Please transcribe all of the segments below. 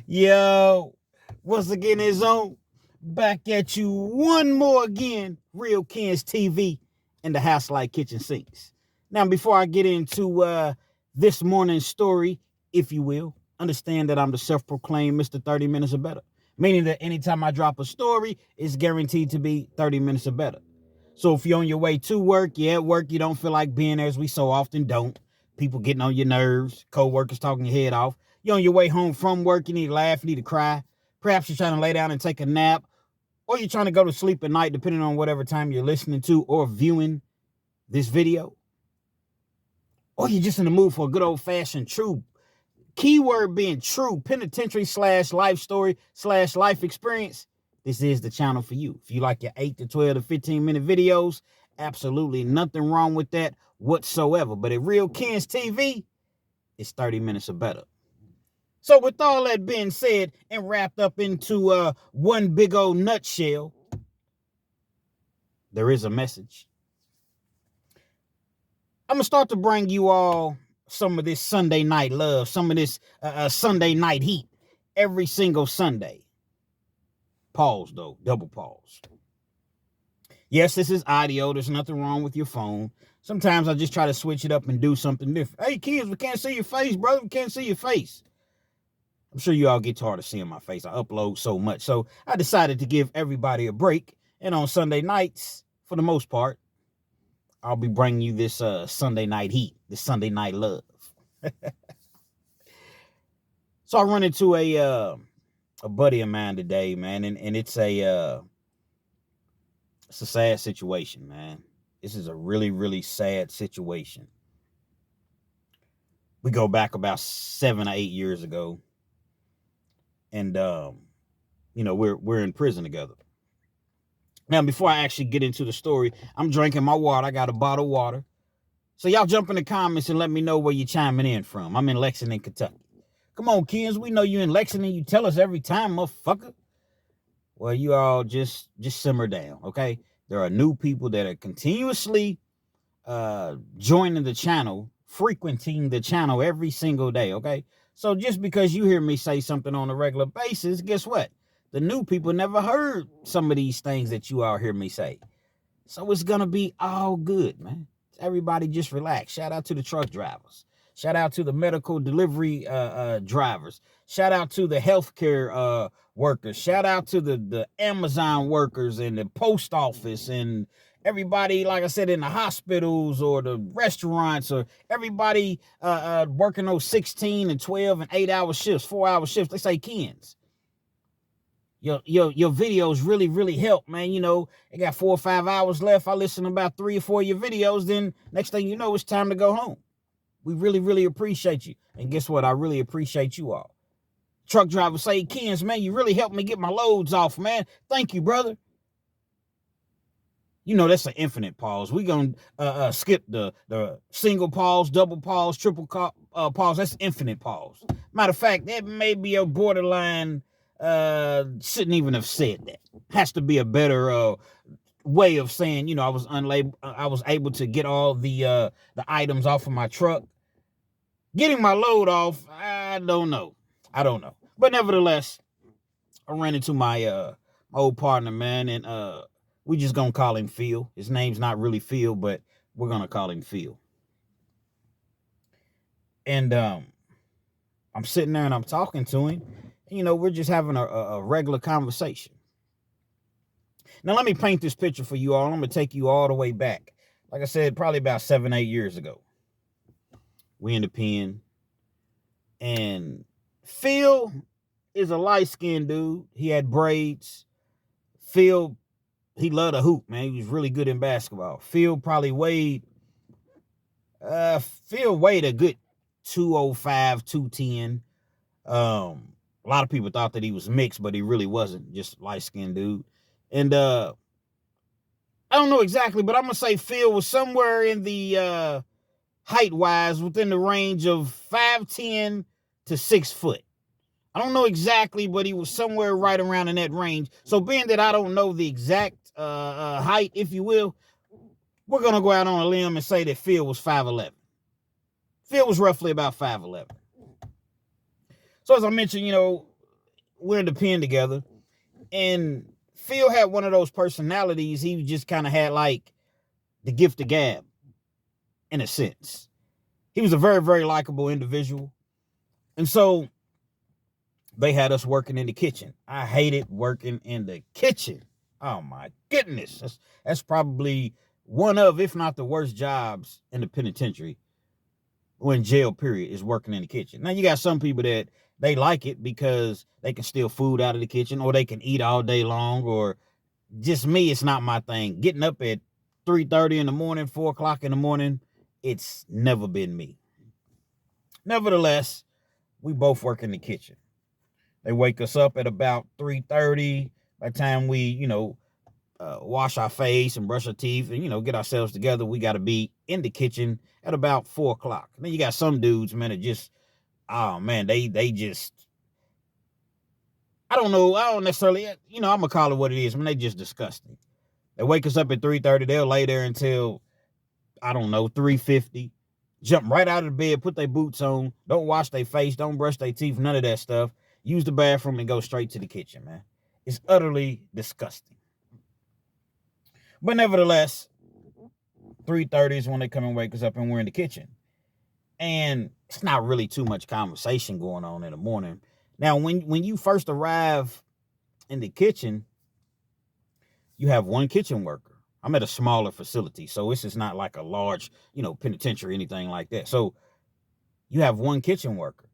Yo, once again, it's on. Back at you one more again. Real Kens TV and the House Like Kitchen Sinks. Now, before I get into this morning's story, if you will, understand that I'm the self-proclaimed Mr. 30 Minutes or Better. Meaning that anytime I drop a story, it's guaranteed to be 30 minutes or better. So if you're on your way to work, you're at work, you don't feel like being there, as we so often don't. People getting on your nerves, co-workers talking your head off. You're on your way home from work, you need to laugh, you need to cry. Perhaps you're trying to lay down and take a nap, or you're trying to go to sleep at night, depending on whatever time you're listening to or viewing this video. Or you're just in the mood for a good old-fashioned true, keyword being true, penitentiary / life story / life experience. This is the channel for you. If you like your 8 to 12 to 15-minute videos, absolutely nothing wrong with that whatsoever. But at Real Kens TV, it's 30 minutes or better. So with all that being said and wrapped up into one big old nutshell, there is a message. I'm going to start to bring you all some of this Sunday night love, some of this Sunday night heat every single Sunday. Pause, though. Double pause. Yes, this is audio. There's nothing wrong with your phone. Sometimes I just try to switch it up and do something different. Hey, kids, we can't see your face, brother. We can't see your face. I'm sure you all get tired of seeing my face. I upload so much. So I decided to give everybody a break. And on Sunday nights, for the most part, I'll be bringing you this Sunday night heat, this Sunday night love. So I run into a buddy of mine today, man, and it's a sad situation, man. This is a really, really sad situation. We go back about 7 or 8 years ago, and we're in prison together. Now, before I actually get into the story, I'm drinking my water. I got a bottle of water. So y'all jump in the comments and let me know where you're chiming in from. I'm in Lexington, Kentucky. Come on, kids. We know you in Lexington. You tell us every time, motherfucker. Well, you all just simmer down, okay? There are new people that are continuously joining the channel, frequenting the channel every single day, okay? So just because you hear me say something on a regular basis, guess what? The new people never heard some of these things that you all hear me say. So it's going to be all good, man. Everybody just relax. Shout out to the truck drivers. Shout out to the medical delivery drivers. Shout out to the healthcare workers. Shout out to the Amazon workers and the post office and everybody, like I said, in the hospitals or the restaurants, or everybody working those 16 and 12 and 8-hour shifts, 4-hour shifts. They say Kens. Your videos really, really help, man. You know, they got 4 or 5 hours left. I listen to about 3 or 4 of your videos. Then next thing you know, it's time to go home. We really, really appreciate you. And guess what? I really appreciate you all. Truck drivers say, Kens, man, you really helped me get my loads off, man. Thank you, brother. You know, that's an infinite pause. We're going to skip the single pause, double pause, triple pause. That's infinite pause. Matter of fact, that may be a borderline, shouldn't even have said that. Has to be a better way of saying, you know, I was able to get all the items off of my truck. Getting my load off, I don't know. But nevertheless, I ran into my old partner, man, and we just gonna call him Phil. His name's not really Phil, but we're gonna call him Phil. And I'm sitting there and I'm talking to him. And, you know, we're just having a regular conversation. Now, let me paint this picture for you all. I'm gonna take you all the way back. Like I said, probably about 7, 8 years ago. We in the pen. And Phil is a light-skinned dude. He had braids. Phil, he loved to hoop, man. He was really good in basketball. Phil weighed a good 205, 210. A lot of people thought that he was mixed, but he really wasn't. Just light-skinned dude. And I don't know exactly, but I'm going to say Phil was somewhere in the height-wise within the range of 5'10" to 6 foot. I don't know exactly, but he was somewhere right around in that range. So being that I don't know the exact height, if you will, we're going to go out on a limb and say that Phil was 5'11". Phil was roughly about 5'11". So as I mentioned, we're in the pen together, and Phil had one of those personalities. He just kind of had like the gift of gab, in a sense. He was a very, very likable individual. And so they had us working in the kitchen. I hated working in the kitchen. Oh my goodness. That's probably one of, if not the worst jobs in the penitentiary or in jail, period, is working in the kitchen. Now you got some people that they like it because they can steal food out of the kitchen, or they can eat all day long, or just me, it's not my thing. Getting up at 3:30 in the morning, 4 o'clock in the morning, it's never been me. Nevertheless, we both work in the kitchen. They wake us up at about 3:30. By the time we, wash our face and brush our teeth and, get ourselves together, we got to be in the kitchen at about 4 o'clock. Then you got some dudes, man, that just, oh, man, they just, I don't know. I don't necessarily, I'm going to call it what it is. I mean, they just disgusting. They wake us up at 3:30. They'll lay there until, I don't know, 3:50. Jump right out of the bed, put their boots on, don't wash their face, don't brush their teeth, none of that stuff. Use the bathroom and go straight to the kitchen, man. It's utterly disgusting. But nevertheless, 3:30 is when they come and wake us up, and we're in the kitchen. And it's not really too much conversation going on in the morning. Now, when you first arrive in the kitchen, you have one kitchen worker. I'm at a smaller facility, so this is not like a large, penitentiary or anything like that. So you have one kitchen worker.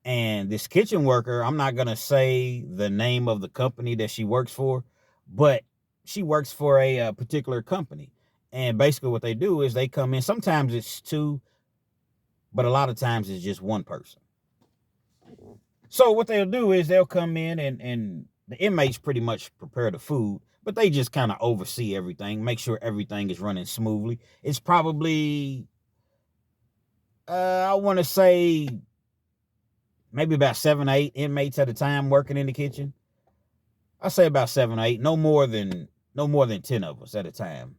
And this kitchen worker, I'm not going to say the name of the company that she works for, but she works for a particular company. And basically what they do is they come in. Sometimes it's two, but a lot of times it's just one person. So what they'll do is they'll come in, and the inmates pretty much prepare the food, but they just kind of oversee everything, make sure everything is running smoothly. It's probably, I want to say, maybe about 7 or 8 inmates at a time working in the kitchen. I say about 7 or 8, no more than 10 of us at a time.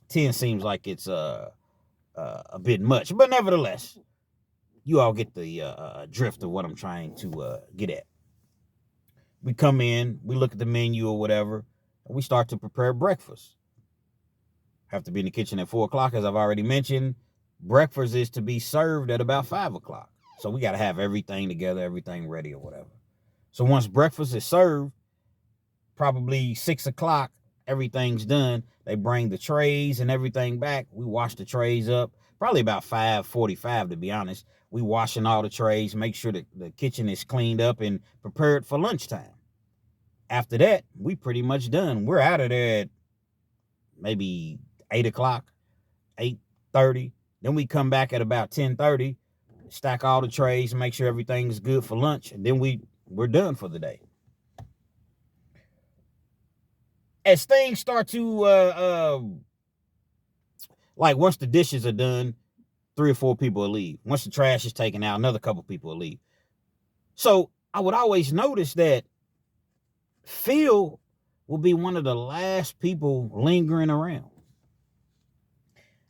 10 seems like it's a bit much, but nevertheless, you all get the drift of what I'm trying to get at. We come in, we look at the menu or whatever, and we start to prepare breakfast. Have to be in the kitchen at 4 o'clock, as I've already mentioned. Breakfast is to be served at about 5 o'clock. So we got to have everything together, everything ready or whatever. So once breakfast is served, probably 6 o'clock, everything's done. They bring the trays and everything back. We wash the trays up. Probably about 5:45, to be honest. We washing all the trays, make sure that the kitchen is cleaned up and prepared for lunchtime. After that, we pretty much done. We're out of there at maybe 8 o'clock, 8:30. Then we come back at about 10:30. Stack all the trays, make sure everything's good for lunch, and then we're done for the day. As things start to like once the dishes are done, 3 or 4 people will leave. Once the trash is taken out, another couple people will leave. So I would always notice that Phil will be one of the last people lingering around.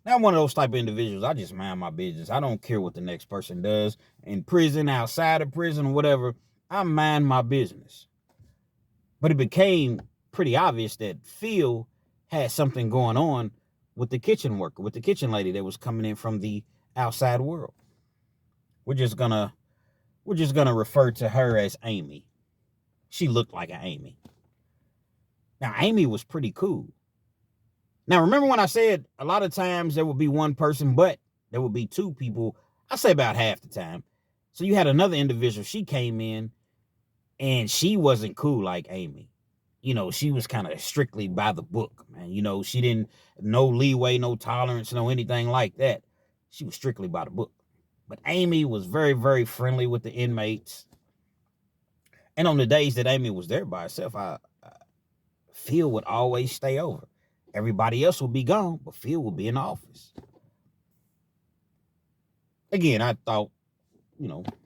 Now, I'm one of those type of individuals. I just mind my business. I don't care what the next person does in prison, outside of prison, or whatever. I mind my business. But it became pretty obvious that Phil had something going on with the kitchen worker, with the kitchen lady that was coming in from the outside world. We're just gonna refer to her as Amy. She looked like an Amy. Now, Amy was pretty cool. Now, remember when I said a lot of times there would be one person, but there would be 2 people? I say about half the time. So you had another individual. She came in, and she wasn't cool like Amy. She was kind of strictly by the book, man. She didn't, no leeway, no tolerance, no anything like that. She was strictly by the book. But Amy was very, very friendly with the inmates. And on the days that Amy was there by herself, Phil would always stay over. Everybody else would be gone, but Phil would be in the office. Again, I thought,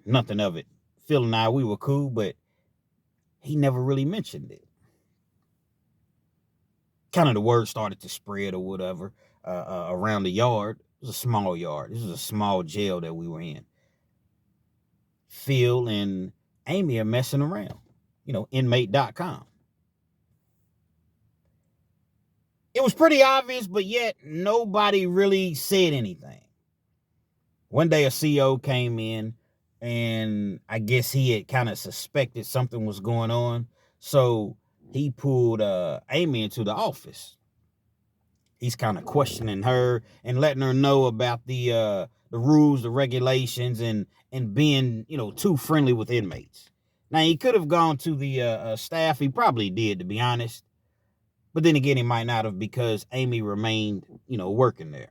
nothing of it. Phil and I, we were cool, but he never really mentioned it. Kind of the word started to spread or whatever around the yard. It was a small yard. This was a small jail that we were in. Phil and Amy are messing around. INMATE.com. It was pretty obvious, but yet nobody really said anything. One day a CO came in, and I guess he had kind of suspected something was going on. So he pulled Amy into the office. He's kind of questioning her and letting her know about the rules, the regulations, and being too friendly with inmates. Now he could have gone to the staff. He probably did, to be honest. But then again, he might not have, because Amy remained working there.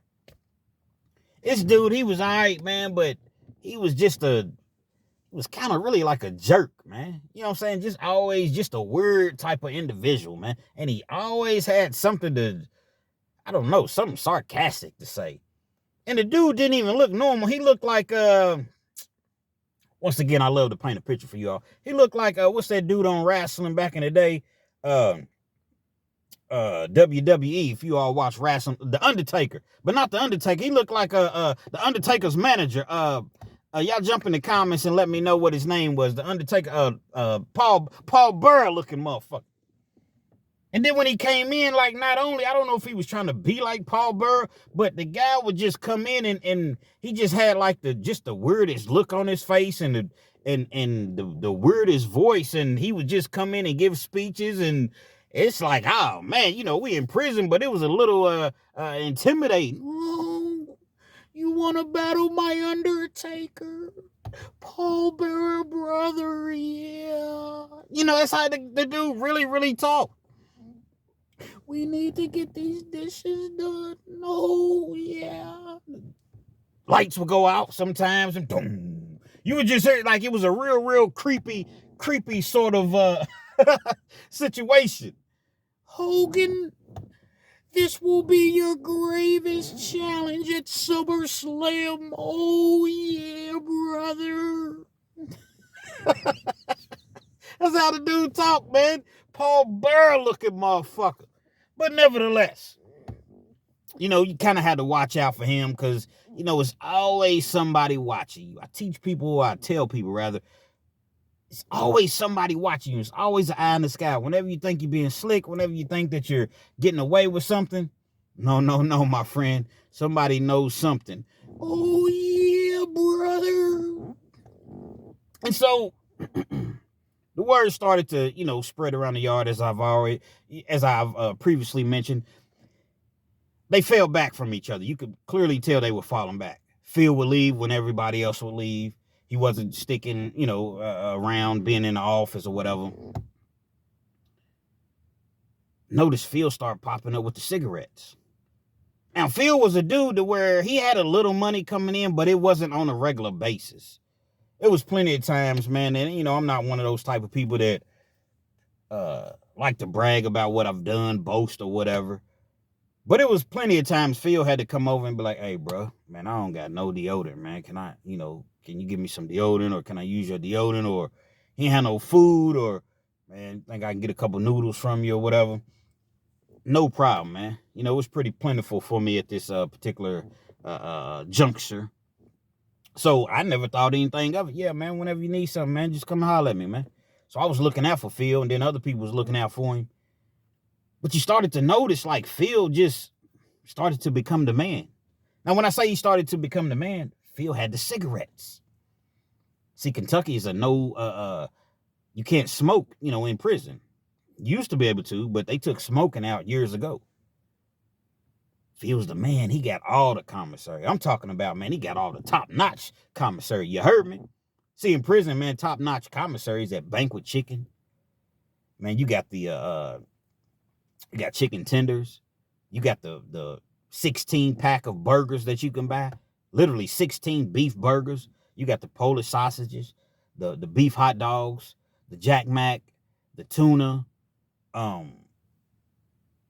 This dude, he was all right, man, but he was kind of really like a jerk, man. You know what I'm saying? Just always just a weird type of individual, man. And he always had something something sarcastic to say. And the dude didn't even look normal. He looked like, once again, I love to paint a picture for y'all. He looked like, what's that dude on wrestling back in the day? WWE, if you all watch wrestling, The Undertaker. But not The Undertaker. He looked like The Undertaker's manager. Y'all jump in the comments and let me know what his name was. The Undertaker, Paul Burr looking motherfucker. And then when he came in, like, not only, I don't know if he was trying to be like Paul Burr, but the guy would just come in and he just had like the weirdest look on his face and the weirdest voice, and he would just come in and give speeches, and it's like, oh man, we in prison, but it was a little intimidating. Oh, you want to battle my Undertaker? Paul Bearer, brother, yeah. That's how the dude really, really talked. We need to get these dishes done. No, yeah. Lights would go out sometimes, and boom. You would just hear like it was a real creepy sort of situation. Hogan, this will be your gravest challenge at SummerSlam. Oh, yeah, brother. That's how the dude talk, man. Paul Burr looking motherfucker. But nevertheless, you kind of had to watch out for him, because, it's always somebody watching you. I tell people, rather, it's always somebody watching you. It's always an eye in the sky. Whenever you think you're being slick, whenever you think that you're getting away with something, no, my friend. Somebody knows something. Oh, yeah, brother. And so the word started to, spread around the yard, as I've previously mentioned. They fell back from each other. You could clearly tell they were falling back. Phil would leave when everybody else would leave. He wasn't sticking, around being in the office or whatever. Notice Phil started popping up with the cigarettes. Now, Phil was a dude to where he had a little money coming in, but it wasn't on a regular basis. It was plenty of times, man, and, I'm not one of those type of people that like to brag about what I've done, boast or whatever. But it was plenty of times Phil had to come over and be like, hey, bro, man, I don't got no deodorant, man. Can I, can you give me some deodorant, or can I use your deodorant? Or he ain't had no food, or, man, think I can get a couple noodles from you or whatever. No problem, man. It was pretty plentiful for me at this particular juncture. So I never thought anything of it. Yeah, man, whenever you need something, man, just come holler at me, man. So I was looking out for Phil, and then other people was looking out for him. But you started to notice, like, Phil just started to become the man. Now, when I say he started to become the man, Phil had the cigarettes. See, Kentucky is you can't smoke, in prison. You used to be able to, but they took smoking out years ago. Phil's the man. He got all the commissary. I'm talking about, man, he got all the top-notch commissary. You heard me? See, in prison, man, top-notch commissaries at Banquet Chicken. Man, you got you got chicken tenders. You got the 16-pack of burgers that you can buy. Literally 16 beef burgers. You got the Polish sausages, the beef hot dogs, the Jack Mac, the tuna.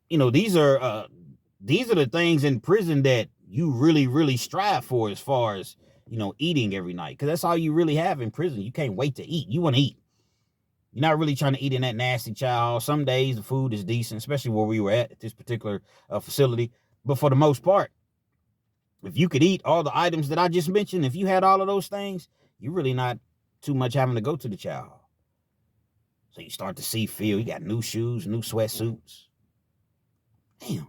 These are the things in prison that you really, really strive for, as far as, eating every night. Because that's all you really have in prison. You can't wait to eat. You want to eat. You're not really trying to eat in that nasty chow. Some days the food is decent, especially where we were at this particular facility. But for the most part, if you could eat all the items that I just mentioned, if you had all of those things, you're really not too much having to go to the chow hall. So you start to see Phil. He got new shoes, new sweatsuits. Damn.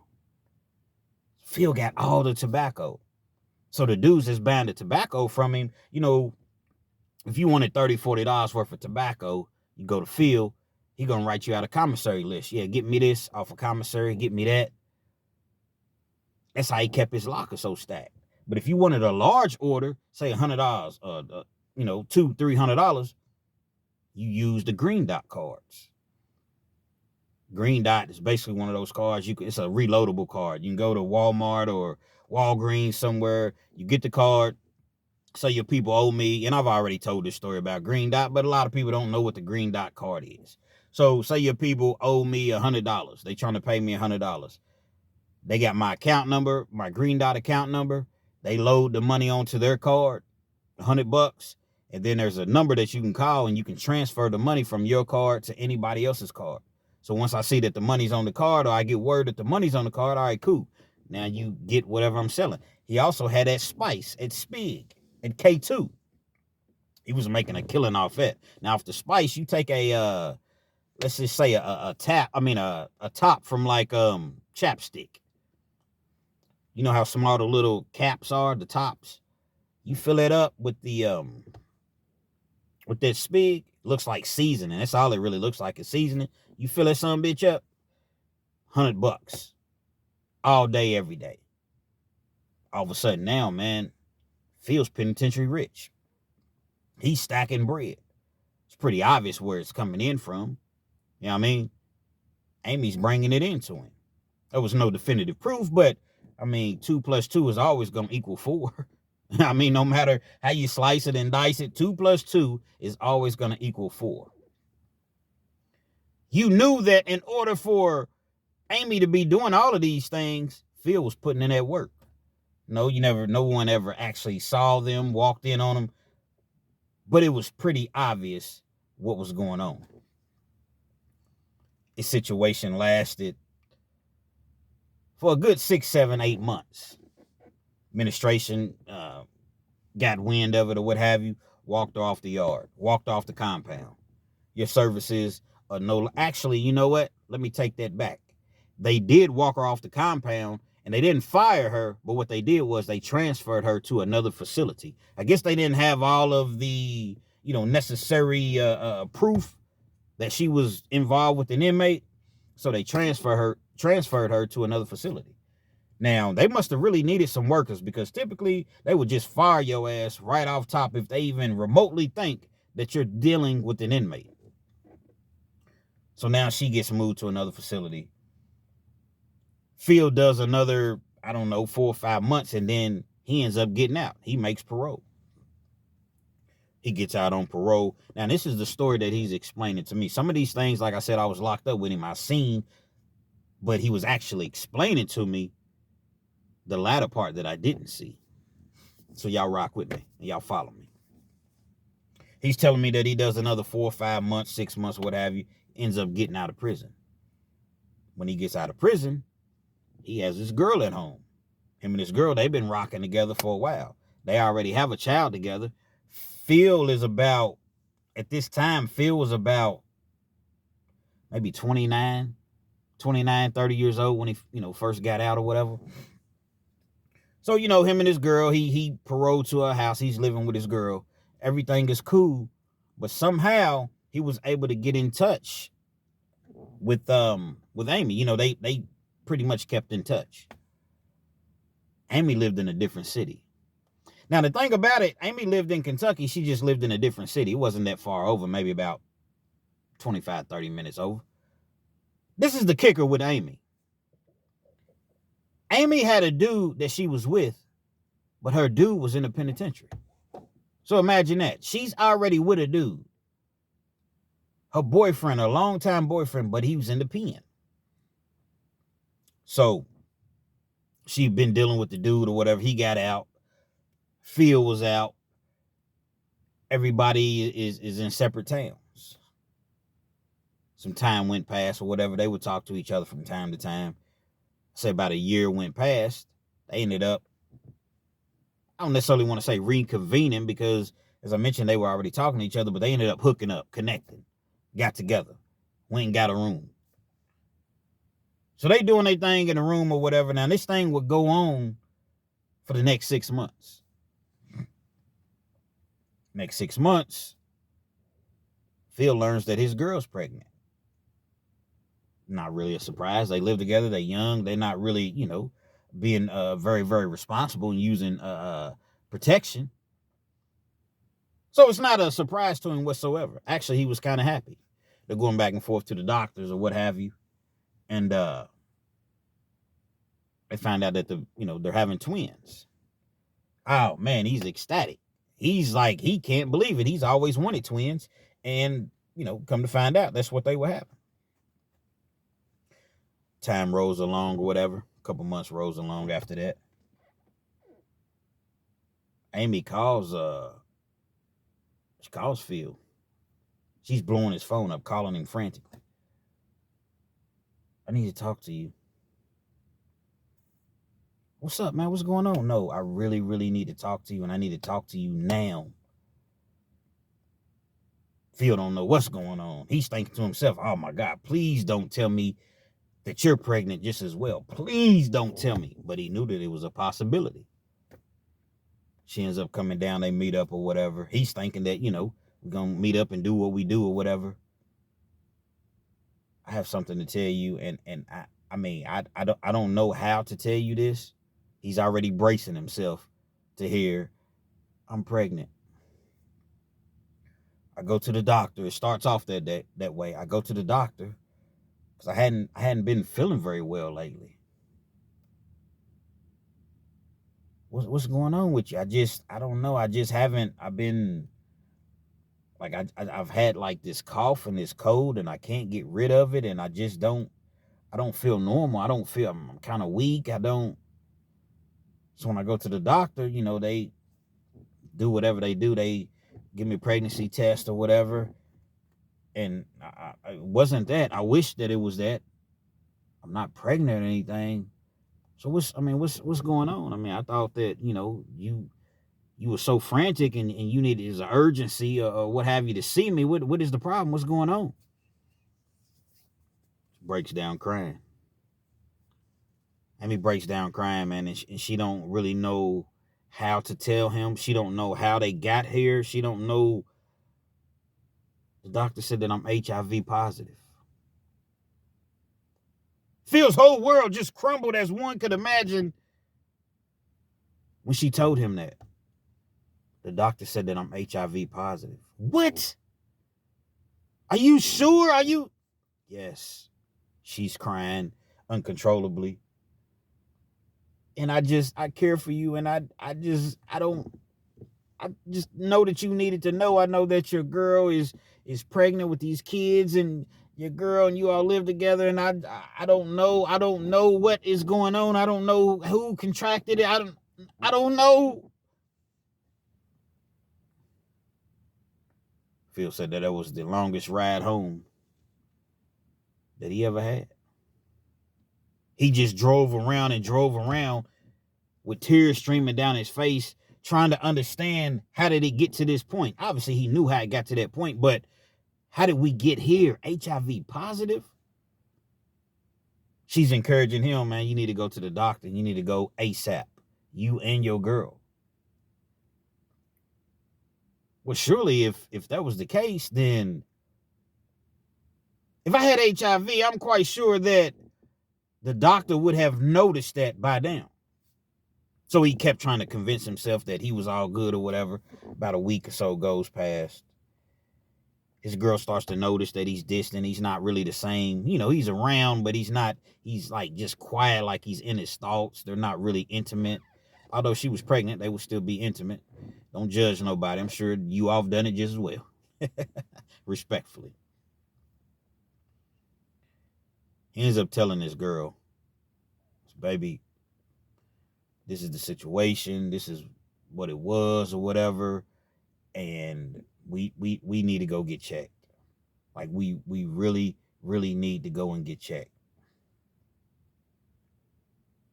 Phil got all the tobacco. So the dudes that's buying the tobacco from him, you know, if you wanted $30, $40 worth of tobacco, you go to Phil, he gonna write you out a commissary list. Yeah, get me this off a commissary, get me that. That's how he kept his locker so stacked. But if you wanted a large order, say $100, you know, $200, $300, you use the green dot cards. Green dot is basically one of those cards. It's a reloadable card. You can go to Walmart or Walgreens somewhere. You get the card. Say your people owe me, and I've already told this story about green dot, but a lot of people don't know what the green dot card is. So say your people owe me $100. They trying to pay me $100. They got my account number, my green dot account number. They load the money onto their card, $100. And then there's a number that you can call and you can transfer the money from your card to anybody else's card. So once I see that the money's on the card, or I get word that the money's on the card, all right, cool. Now you get whatever I'm selling. He also had that Spice at Spig, at K2. He was making a killing off that. Now, if the Spice, you take a, let's just say a top from like chapstick. You know how small the little caps are, the tops? You fill it up with the, with that Spig, looks like seasoning. That's all it really looks like, is seasoning. You fill that son bitch up, $100 all day, every day. All of a sudden now, man, Phil's penitentiary rich. He's stacking bread. It's pretty obvious where it's coming in from. You know what I mean? Amy's bringing it into him. There was no definitive proof, but I mean, 2 + 2 is always going to equal 4. I mean, no matter how you slice it and dice it, 2 + 2 is always going to equal 4. You knew that in order for Amy to be doing all of these things, Phil was putting in that work. No one ever actually saw them, walked in on them, but it was pretty obvious what was going on. This situation lasted for a good 6, 7, 8 months. Administration got wind of it or what have you, walked off the yard, walked off the compound. Your services are no... Actually, you know what? Let me take that back. They did walk her off the compound, and they didn't fire her, but what they did was they transferred her to another facility. I guess they didn't have all of the, necessary proof that she was involved with an inmate, so they transferred her to another facility. Now, they must have really needed some workers, because typically they would just fire your ass right off top if they even remotely think that you're dealing with an inmate. So now she gets moved to another facility. Phil does another, 4 or 5 months, and then he ends up getting out. He makes parole. He gets out on parole. Now, this is the story that he's explaining to me. Some of these things, like I said, I was locked up with him. I seen, but he was actually explaining to me the latter part that I didn't see. So y'all rock with me. Y'all follow me. He's telling me that he does another 4 or 5 months, 6 months, what have you, ends up getting out of prison. When he gets out of prison, he has this girl at home. Him and this girl, they've been rocking together for a while. They already have a child together. Phil is about, at this time, Phil was about maybe 29, 30 years old when he, first got out or whatever. So, him and his girl, he paroled to her house. He's living with his girl. Everything is cool. But somehow he was able to get in touch with Amy. They pretty much kept in touch. Amy lived in a different city. Now, the thing about it, Amy lived in Kentucky. She just lived in a different city. It wasn't that far over, maybe about 25, 30 minutes over. This is the kicker with Amy. Amy had a dude that she was with, but her dude was in the penitentiary. So imagine that. She's already with a dude. Her boyfriend, her longtime boyfriend, but he was in the pen. So she'd been dealing with the dude or whatever. He got out. Phil was out. Everybody is in separate towns. Some time went past or whatever. They would talk to each other from time to time. Say about a year went past. They ended up, I don't necessarily want to say reconvening, because As I mentioned, they were already talking to each other, but they ended up hooking up, connecting, got together, went and got a room. So they doing their thing in a room or whatever. Now, this thing would go on for the next 6 months. Next 6 months, Phil learns that his girl's pregnant. Not really a surprise. They live together. They're young. They're not really, being very, very responsible and using protection. So it's not a surprise to him whatsoever. Actually, he was kind of happy. They're going back and forth to the doctors or what have you. And they find out that they're having twins. Oh man, he's ecstatic. He's like, he can't believe it. He's always wanted twins. And, come to find out, that's what they were having. Time rolls along or whatever. A couple months rolls along after that. Amy calls Phil. She's blowing his phone up, calling him frantically. I need to talk to you. What's up, man? What's going on? No, I really, really need to talk to you, and I need to talk to you now. Phil don't know what's going on. He's thinking to himself, oh my God, please don't tell me that you're pregnant just as well. Please don't tell me. But he knew that it was a possibility. She ends up coming down, they meet up or whatever. He's thinking that, we're going to meet up and do what we do or whatever. I have something to tell you, and I don't know how to tell you this. He's already bracing himself to hear, I'm pregnant. I go to the doctor. It starts off that way. I go to the doctor because I hadn't been feeling very well lately. What's going on with you? I don't know. I've been like, I've had like this cough and this cold, and I can't get rid of it, and I don't feel normal. I'm kind of weak. So when I go to the doctor, they do whatever they do. They give me a pregnancy test or whatever. And it wasn't that. I wish that it was that. I'm not pregnant or anything. So what's going on? I thought that, you were so frantic and you needed an urgency or what have you to see me. What is the problem? What's going on? Breaks down crying. Amy breaks down crying, man, and she don't really know how to tell him. She don't know how they got here. She don't know. The doctor said that I'm HIV positive. Phil's whole world just crumbled as one could imagine when she told him that. The doctor said that I'm HIV positive. What? Are you sure? Are you? Yes. She's crying uncontrollably. And I care for you, and I just know that you needed to know. I know that your girl is pregnant with these kids, and your girl and you all live together, and I don't know what is going on. I don't know who contracted it. I don't know. Phil said that was the longest ride home that he ever had. He just drove around with tears streaming down his face, trying to understand, how did it get to this point? Obviously, he knew how it got to that point, but how did we get here? HIV positive? She's encouraging him, man, you need to go to the doctor. You need to go ASAP. You and your girl. Well, surely if that was the case, then if I had HIV, I'm quite sure that the doctor would have noticed that by now. So he kept trying to convince himself that he was all good or whatever. About a week or so goes past. His girl starts to notice that he's distant. He's not really the same. He's around, but he's like just quiet, like he's in his thoughts. They're not really intimate. Although she was pregnant, they would still be intimate. Don't judge nobody. I'm sure you all have done it just as well. Respectfully. He ends up telling this girl, baby, this is the situation. This is what it was or whatever. And we need to go get checked. Like we really, really need to go and get checked.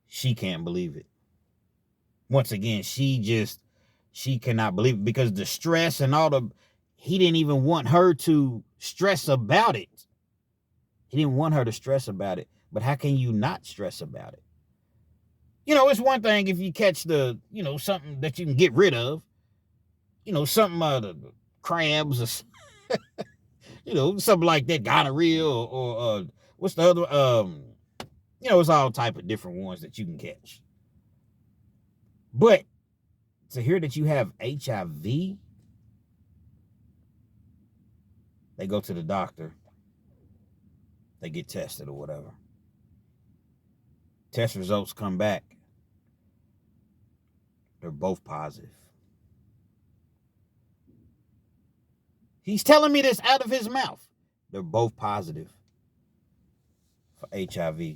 She can't believe it. Once again, she just She cannot believe it because the stress and all he didn't even want her to stress about it. He didn't want her to stress about it. But how can you not stress about it? It's one thing if you catch something that you can get rid of, something the crabs or, something like that, gonorrhea or what's the other, it's all type of different ones that you can catch. But to hear that you have HIV, they go to the doctor, they get tested or whatever. Test results come back. They're both positive. He's telling me this out of his mouth. They're both positive for HIV.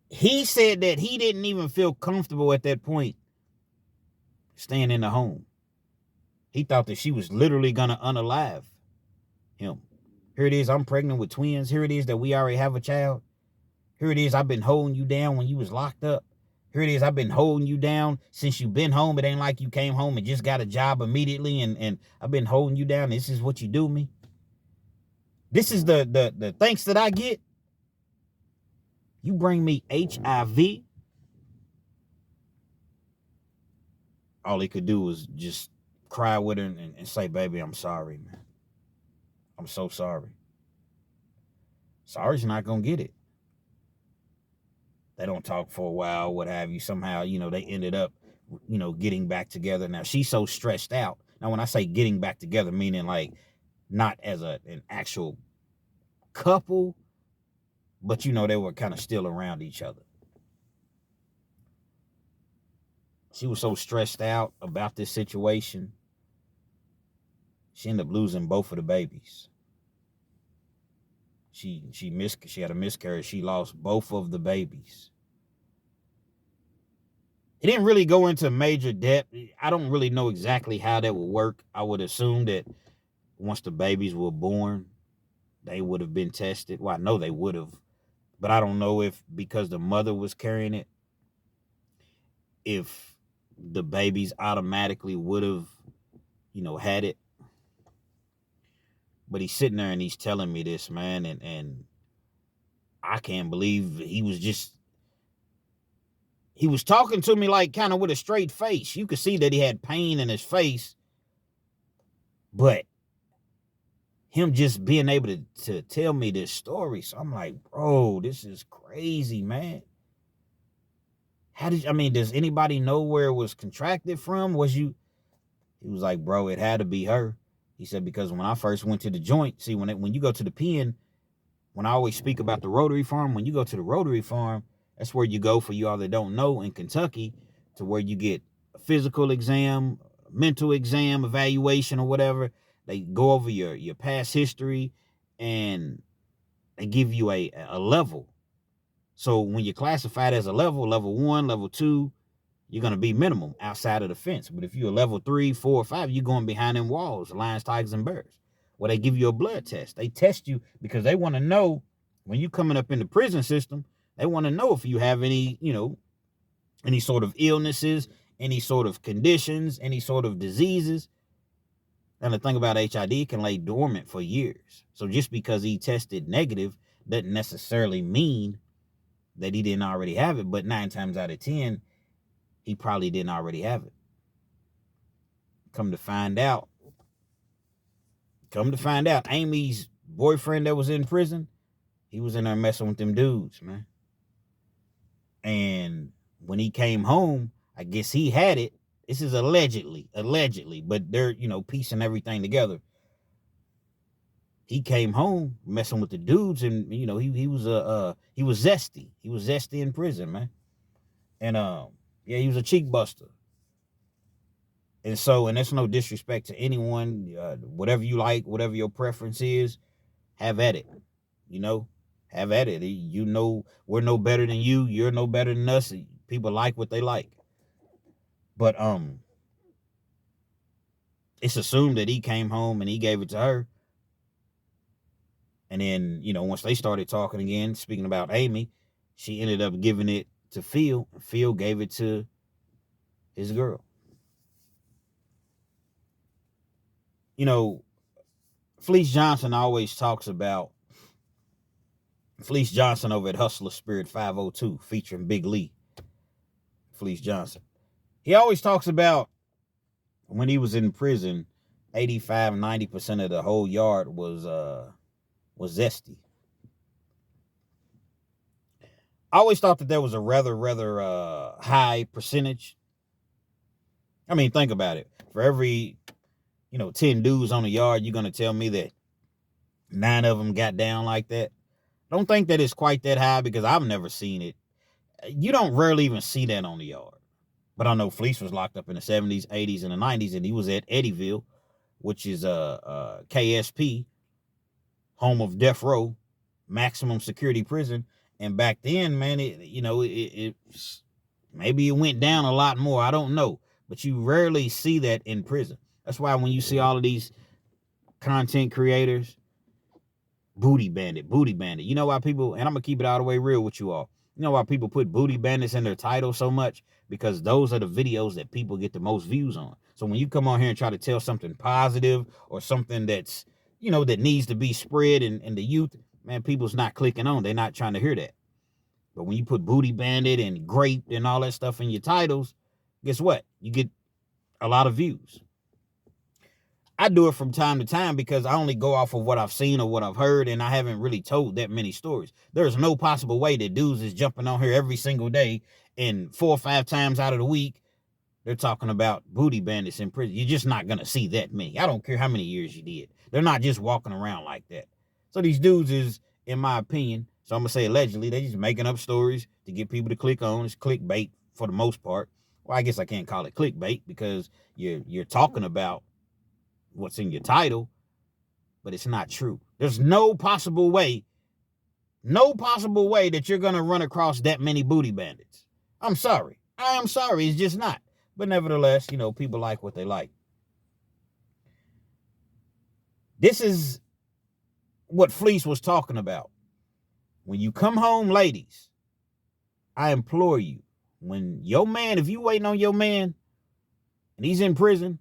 He said that he didn't even feel comfortable at that point staying in the home. He thought that she was literally going to unalive him. Here it is, I'm pregnant with twins. Here it is that we already have a child. Here it is, I've been holding you down when you was locked up. Here it is, I've been holding you down since you've been home. It ain't like you came home and just got a job immediately, and I've been holding you down. This is what you do me. This is the thanks that I get. You bring me HIV. All he could do was just cry with her and say, baby, I'm sorry, man. I'm so sorry. Sorry's not going to get it. They don't talk for a while, what have you. Somehow, they ended up, getting back together. Now, she's so stressed out. Now, when I say getting back together, meaning like not as an actual couple, but, they were kind of still around each other. She was so stressed out about this situation, she ended up losing both of the babies. She had a miscarriage. She lost both of the babies. He didn't really go into major depth. I don't really know exactly how that would work. I would assume that once the babies were born, they would have been tested. Well, I know they would have, but I don't know if because the mother was carrying it, if the babies automatically would have, had it. But he's sitting there and he's telling me this, man, and I can't believe he was talking to me like kind of with a straight face. You could see that he had pain in his face, but him just being able to tell me this story. So I'm like, bro, this is crazy, man. Does anybody know where it was contracted from? He was like, bro, it had to be her. He said, because when I first went to the joint, see, when you go to the pen, when I always speak about the Rotary Farm, when you go to the Rotary Farm, that's where you go, for you all that don't know, in Kentucky, to where you get a physical exam, mental exam, evaluation, or whatever. They go over your past history, and they give you a level. So when you're classified as a level 1, level 2, you're going to be minimum outside of the fence. But if you're a level 3, 4, 5, you're going behind them walls, lions, tigers, and bears. Well, they give you a blood test. They test you because they want to know when you're coming up in the prison system, they want to know if you have any, any sort of illnesses, any sort of conditions, any sort of diseases. And the thing about HIV, it can lay dormant for years. So just because he tested negative doesn't necessarily mean that he didn't already have it. But 9 times out of 10, he probably didn't already have it. Come to find out, Amy's boyfriend that was in prison, he was in there messing with them dudes, man. And when he came home, I guess he had it. This is allegedly, but they're, piecing everything together. He came home messing with the dudes, and he was zesty. He was zesty in prison, man. And he was a cheek buster. And that's no disrespect to anyone. Whatever you like, whatever your preference is, have at it. Have at it. We're no better than you. You're no better than us. People like what they like. But it's assumed that he came home and he gave it to her. And then, once they started talking again, speaking about Amy, she ended up giving it to Phil. Phil gave it to his girl. You know, Fleece Johnson always talks about Fleece Johnson over at Hustler Spirit 502, featuring Big Lee. Fleece Johnson. He always talks about when he was in prison, 85-90% of the whole yard was zesty. I always thought that there was a rather high percentage. I mean, think about it. For every 10 dudes on the yard, you're gonna tell me that 9 of them got down like that? Don't think that it's quite that high because I've never seen it. You don't rarely even see that on the yard. But I know Fleece was locked up in the 70s, 80s, and the 90s, and he was at Eddyville, which is KSP, home of Death Row, maximum security prison. And back then, man, it maybe it went down a lot more. I don't know. But you rarely see that in prison. That's why when you see all of these content creators, booty bandit. You know why people, and I'm going to keep it all the way real with you all. You know why people put booty bandits in their title so much? Because those are the videos that people get the most views on. So when you come on here and try to tell something positive or something that's, that needs to be spread in the youth, man, people's not clicking on. They're not trying to hear that. But when you put booty bandit and grape and all that stuff in your titles, guess what? You get a lot of views. I do it from time to time because I only go off of what I've seen or what I've heard, and I haven't really told that many stories. There's no possible way that dudes is jumping on here every single day and 4 or 5 times out of the week, they're talking about booty bandits in prison. You're just not going to see that many. I don't care how many years you did. They're not just walking around like that. So these dudes is, in my opinion, so I'm going to say allegedly, they just making up stories to get people to click on. It's clickbait for the most part. Well, I guess I can't call it clickbait because you're talking about what's in your title, but it's not true. There's no possible way that you're going to run across that many booty bandits. I'm sorry. I am sorry. It's just not. But nevertheless, people like what they like. This is what Fleece was talking about. When you come home, ladies, I implore you, when your man, if you waiting on your man and he's in prison,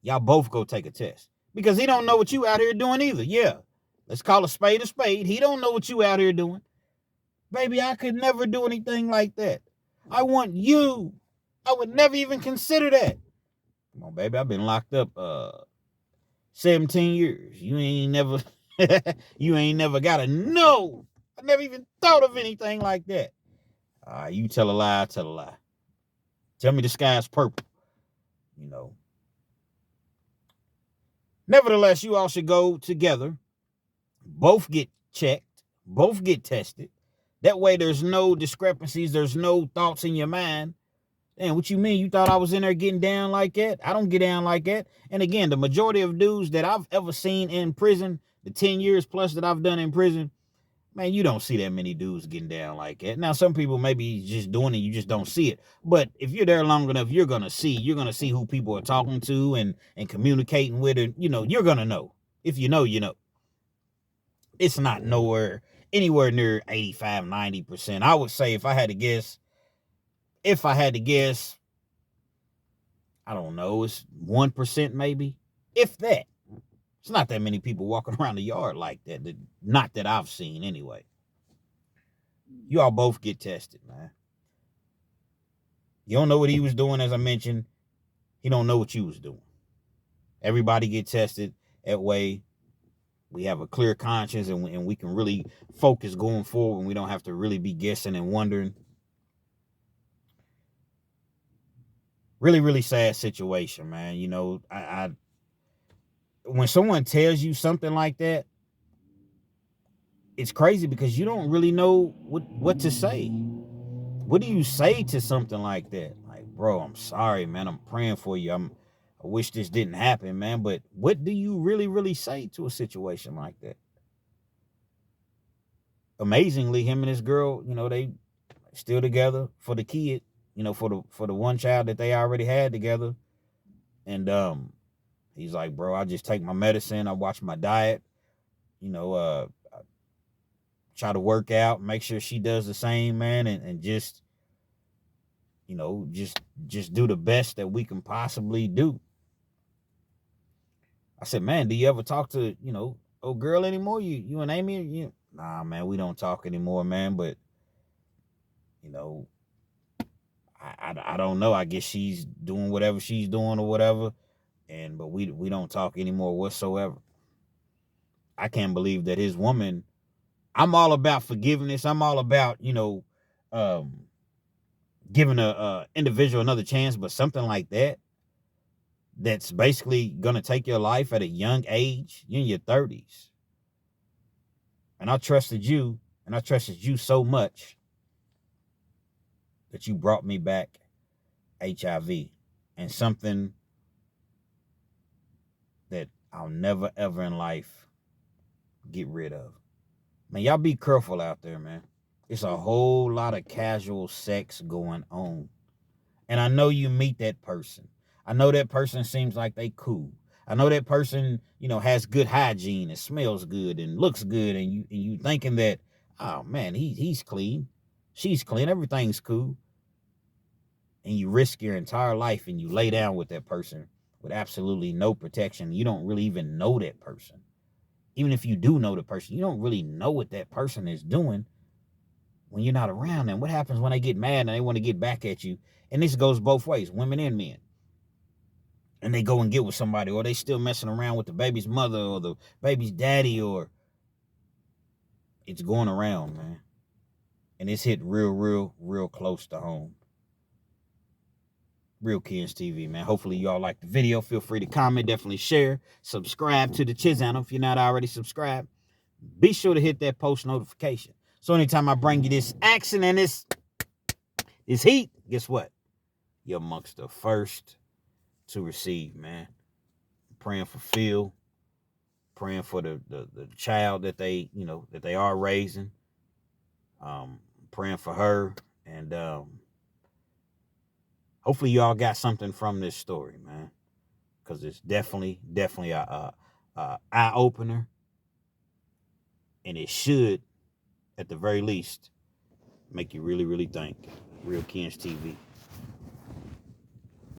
y'all both go take a test. Because he don't know what you out here doing either. Yeah. Let's call a spade a spade. He don't know what you out here doing. Baby, I could never do anything like that. I want you. I would never even consider that. Come on, baby. I've been locked up 17 years. You ain't never got to know. I never even thought of anything like that. You tell a lie, I tell a lie. Tell me the sky's purple. Nevertheless, you all should go together. Both get checked. Both get tested. That way there's no discrepancies. There's no thoughts in your mind. Damn, what you mean? You thought I was in there getting down like that? I don't get down like that. And again, the majority of dudes that I've ever seen in prison, the 10 years plus that I've done in prison, man, you don't see that many dudes getting down like that. Now, some people maybe just doing it, you just don't see it. But if you're there long enough, you're going to see who people are talking to and communicating with. And, you're going to know. If you know, you know. It's not anywhere near 85, 90%. I would say if I had to guess, I don't know, it's 1% maybe. If that. It's not that many people walking around the yard like that. Not that I've seen anyway. You all both get tested, man. You don't know what he was doing, as I mentioned. He don't know what you was doing. Everybody get tested. That way, we have a clear conscience and we can really focus going forward and we don't have to really be guessing and wondering. Really, really sad situation, man. When someone tells you something like that, it's crazy because you don't really know what to say. What do you say to something like that? Like, bro, I'm sorry, man. I'm praying for you. I wish this didn't happen, man. But what do you really, really say to a situation like that? Amazingly, him and his girl, they still together for the kid, for the one child that they already had together. And he's like, bro, I just take my medicine. I watch my diet. I try to work out, make sure she does the same, man, and just, just do the best that we can possibly do. I said, man, do you ever talk to, old girl anymore? You and Amy? Nah, man, we don't talk anymore, man. But, I don't know. I guess she's doing whatever she's doing or whatever. But we don't talk anymore whatsoever. I can't believe that his woman, I'm all about forgiveness. I'm all about, giving a individual another chance, but something like that's basically going to take your life at a young age, you're in your 30s. And I trusted you so much that you brought me back HIV and something that I'll never, ever in life get rid of. Man, y'all be careful out there, man. It's a whole lot of casual sex going on. And I know you meet that person. I know that person seems like they cool. I know that person, has good hygiene and smells good and looks good, and you thinking that, oh man, he's clean, she's clean, everything's cool. And you risk your entire life and you lay down with that person with absolutely no protection. You don't really even know that person. Even if you do know the person, you don't really know what that person is doing when you're not around them. What happens when they get mad and they want to get back at you? And this goes both ways, women and men. And they go and get with somebody, or they still messing around with the baby's mother or the baby's daddy, or it's going around, man. And it's hit real close to home. Real Kids TV, man. Hopefully y'all like the video. Feel free to comment, definitely share, subscribe to the channel if you're not already subscribed. Be sure to hit that post notification. So anytime I bring you this action and this heat, guess what? You're amongst the first to receive, man. Praying for Phil, praying for the child that they, that they are raising. Praying for her, and hopefully y'all got something from this story, man, because it's definitely a eye opener, and it should, at the very least, make you really think. Real Kids TV.